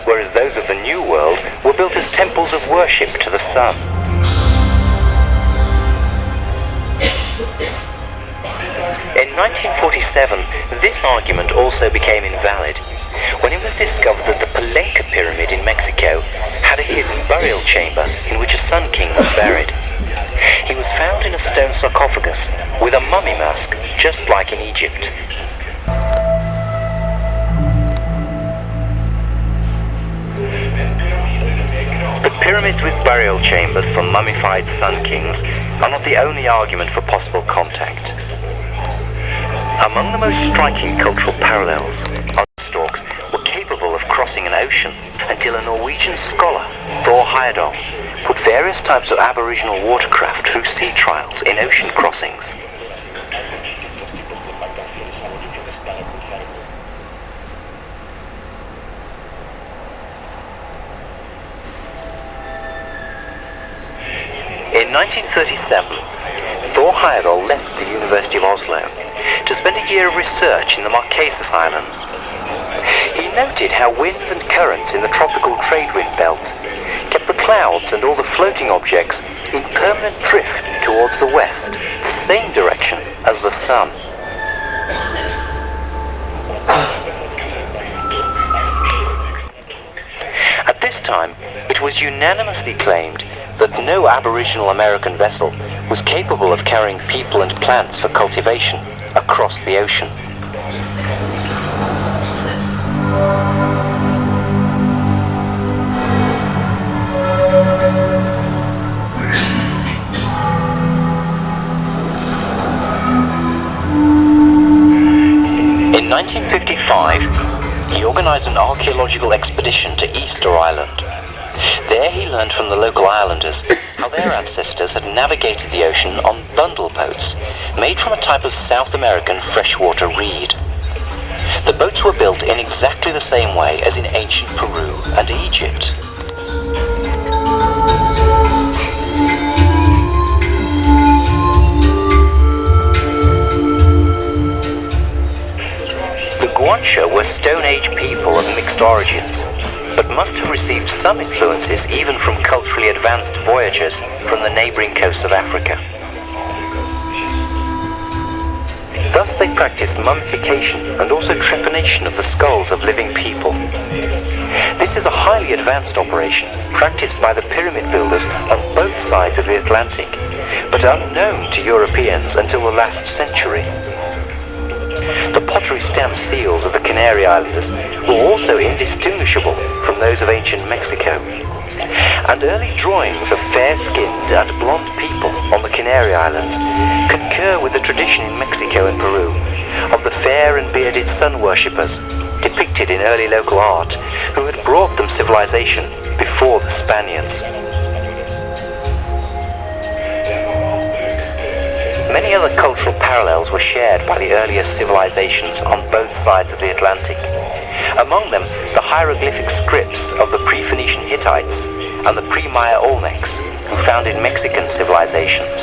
whereas those of the New World were built as temples of worship to the sun. In 1947, this argument also became invalid when it was discovered that the Palenque pyramid in Mexico had a hidden burial chamber in which a sun king was buried. He was found in a stone sarcophagus with a mummy mask, just like in Egypt. The pyramids with burial chambers for mummified sun kings are not the only argument for possible contact. Among the most striking cultural parallels are the storks were capable of crossing an ocean until a Norwegian scholar, Thor Heyerdahl, put various types of aboriginal watercraft through sea trials in ocean crossings. In 1937, Thor Heyerdahl left the University of Oslo to spend a year of research in the Marquesas Islands. He noted how winds and currents in the tropical trade wind belt kept the clouds and all the floating objects in permanent drift towards the west, the same direction as the sun. At this time, it was unanimously claimed that no Aboriginal American vessel was capable of carrying people and plants for cultivation across the ocean. In 1955, he organized an archaeological expedition to Easter Island. There he learned from the local islanders how their ancestors had navigated the ocean on bundle boats made from a type of South American freshwater reed. The boats were built in exactly the same way as in ancient Peru and Egypt. The Guanche were Stone Age people of mixed origins, but must have received some influences even from culturally advanced voyagers from the neighbouring coasts of Africa. Thus they practiced mummification and also trepanation of the skulls of living people. This is a highly advanced operation practiced by the pyramid builders on both sides of the Atlantic, but unknown to Europeans until the last century. The pottery stamped seals of the Canary Islanders were also indistinguishable from those of ancient Mexico, and early drawings of fair-skinned and blonde people on the Canary Islands concur with the tradition in Mexico and Peru of the fair and bearded sun worshippers depicted in early local art who had brought them civilization before the Spaniards. Many other cultural parallels were shared by the earliest civilizations on both sides of the Atlantic. Among them, the hieroglyphic scripts of the pre-Phoenician Hittites and the pre-Maya Olmecs, who founded Mexican civilizations.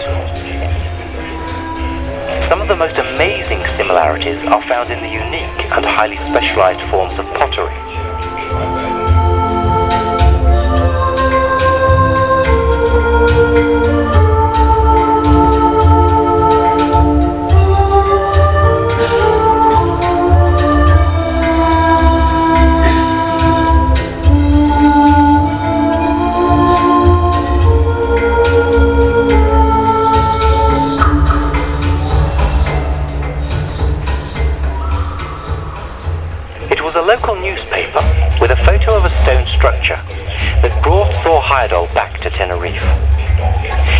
Some of the most amazing similarities are found in the unique and highly specialized forms of pottery. Local newspaper with a photo of a stone structure that brought Thor Heyerdahl back to Tenerife.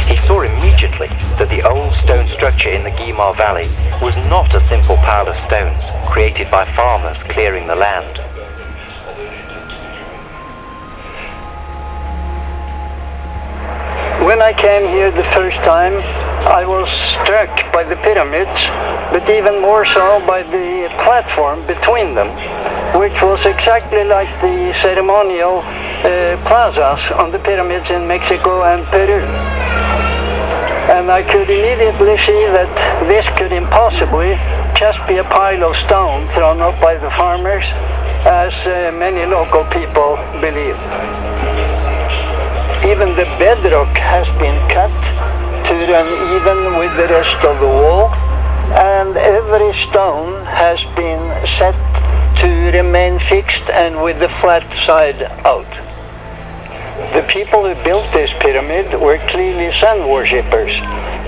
He saw immediately that the old stone structure in the Güímar Valley was not a simple pile of stones created by farmers clearing the land. When I came here the first time, I was struck by the pyramids, but even more so by the platform between them, which was exactly like the ceremonial plazas on the pyramids in Mexico and Peru. And I could immediately see that this could impossibly just be a pile of stone thrown up by the farmers, as many local people the bedrock has been cut to run even with the rest of the wall, and every stone has been set to remain fixed and with the flat side out. The people who built this pyramid were clearly sun worshippers.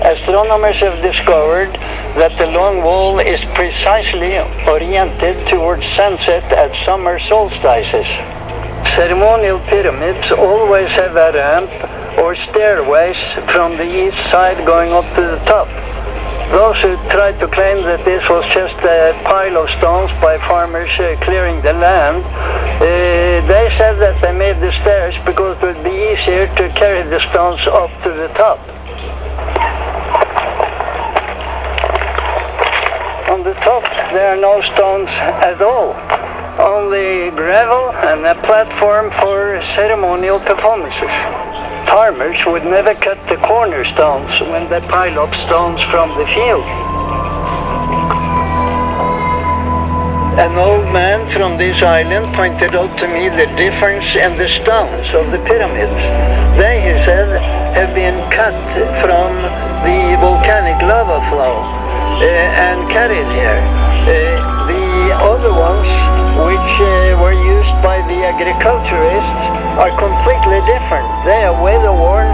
Astronomers have discovered that the long wall is precisely oriented towards sunset at summer solstices. Ceremonial pyramids always have a ramp or stairways from the east side going up to the top. Those who tried to claim that this was just a pile of stones by farmers clearing the land, they said that they made the stairs because it would be easier to carry the stones up to the top. On the top there are no stones at all, only gravel and a platform for ceremonial performances. Farmers would never cut the cornerstones when they pile up stones from the field. An old man from this island pointed out to me the difference in the stones of the pyramids. They, he said, have been cut from the volcanic lava flow and carried here. The other ones, which were used by the agriculturists, are completely different. They are weather-worn